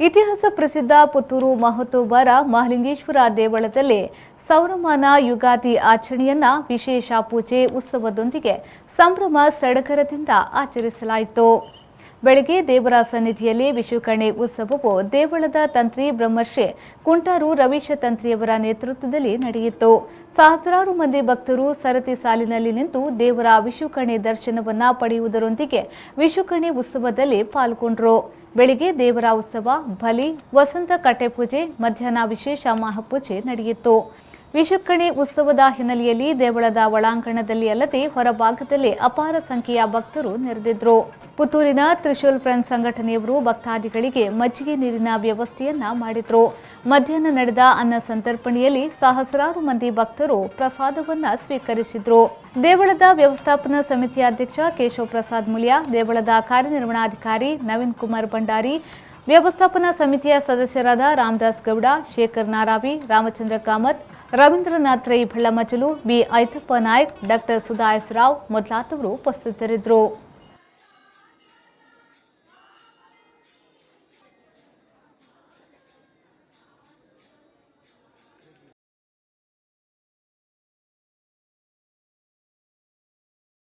ಇತಿಹಾಸ ಪ್ರಸಿದ್ಧ ಪುತ್ತೂರು ಮಹತೋಬರ ಮಹಾಲಿಂಗೇಶ್ವರ ದೇವಳದಲ್ಲಿ ಸೌರಮಾನ ಯುಗಾದಿ ಆಚರಣೆಯನ್ನ ವಿಶೇಷ ಪೂಜೆ ಉತ್ಸವದೊಂದಿಗೆ ಸಂಭ್ರಮ ಸಡಗರದಿಂದ ಆಚರಿಸಲಾಯಿತು. ಬೆಳಗ್ಗೆ ದೇವರ ಸನ್ನಿಧಿಯಲ್ಲಿ ವಿಶುಕರ್ಣೆ ಉತ್ಸವವು ದೇವಳದ ತಂತ್ರಿ ಬ್ರಹ್ಮಶ್ರೀ ಕುಂಟಾರು ರವೀಶ ತಂತ್ರಿಯವರ ನೇತೃತ್ವದಲ್ಲಿ ನಡೆಯಿತು. ಸಹಸ್ರಾರು ಮಂದಿ ಭಕ್ತರು ಸರತಿ ಸಾಲಿನಲ್ಲಿ ನಿಂತು ದೇವರ ವಿಶುಕರ್ಣೆ ದರ್ಶನವನ್ನ ಪಡೆಯುವುದರೊಂದಿಗೆ ವಿಶುಕರ್ಣೆ ಉತ್ಸವದಲ್ಲಿ ಪಾಲ್ಗೊಂಡರು. ಬೆಳಿಗ್ಗೆ ದೇವರ ಉತ್ಸವ, ಬಲಿ, ವಸಂತ ಕಟ್ಟೆಪೂಜೆ, ಮಧ್ಯಾಹ್ನ ವಿಶೇಷ ಮಹಾಪೂಜೆ ನಡೆಯಿತು. ವಿಶುಕರ್ಣೆ ಉತ್ಸವದ ಹಿನ್ನೆಲೆಯಲ್ಲಿ ದೇವಳದ ಒಳಾಂಗಣದಲ್ಲಿ ಅಲ್ಲದೆ ಹೊರಭಾಗದಲ್ಲಿ ಅಪಾರ ಸಂಖ್ಯೆಯ ಭಕ್ತರು ನೆರೆದಿದ್ರು. ಪುತ್ತೂರಿನ ತ್ರಿಶೂಲ್ ಫ್ರೆಂಡ್ಸ್ ಸಂಘಟನೆಯವರು ಭಕ್ತಾದಿಗಳಿಗೆ ಮಜ್ಜಿಗೆ ನೀರಿನ ವ್ಯವಸ್ಥೆಯನ್ನ ಮಾಡಿದ್ರು. ಮಧ್ಯಾಹ್ನ ನಡೆದ ಅನ್ನ ಸಂತರ್ಪಣೆಯಲ್ಲಿ ಸಹಸ್ರಾರು ಮಂದಿ ಭಕ್ತರು ಪ್ರಸಾದವನ್ನ ಸ್ವೀಕರಿಸಿದ್ರು. ದೇವಳದ ವ್ಯವಸ್ಥಾಪನಾ ಸಮಿತಿಯ ಅಧ್ಯಕ್ಷ ಕೇಶವ್ ಪ್ರಸಾದ್ ಮುಳಿಯಾ, ದೇವಳದ ಕಾರ್ಯನಿರ್ವಹಣಾಧಿಕಾರಿ ನವೀನ್ ಕುಮಾರ್ ಭಂಡಾರಿ, ವ್ಯವಸ್ಥಾಪನಾ ಸಮಿತಿಯ ಸದಸ್ಯರಾದ ರಾಮದಾಸ್ ಗೌಡ, ಶೇಖರ್ ನಾರಾವಿ, ರಾಮಚಂದ್ರ ಕಾಮತ್, ರವೀಂದ್ರನಾಥ್ ರೈ ಭಳ್ಳಮಜಲು, ಬಿ ಐತಪ್ಪ ನಾಯ್ಕ್, ಡಾಕ್ಟರ್ ಸುಧಾಯಸ್ ರಾವ್ ಮೊದಲಾದವರು ಉಪಸ್ಥಿತರಿದ್ದರು.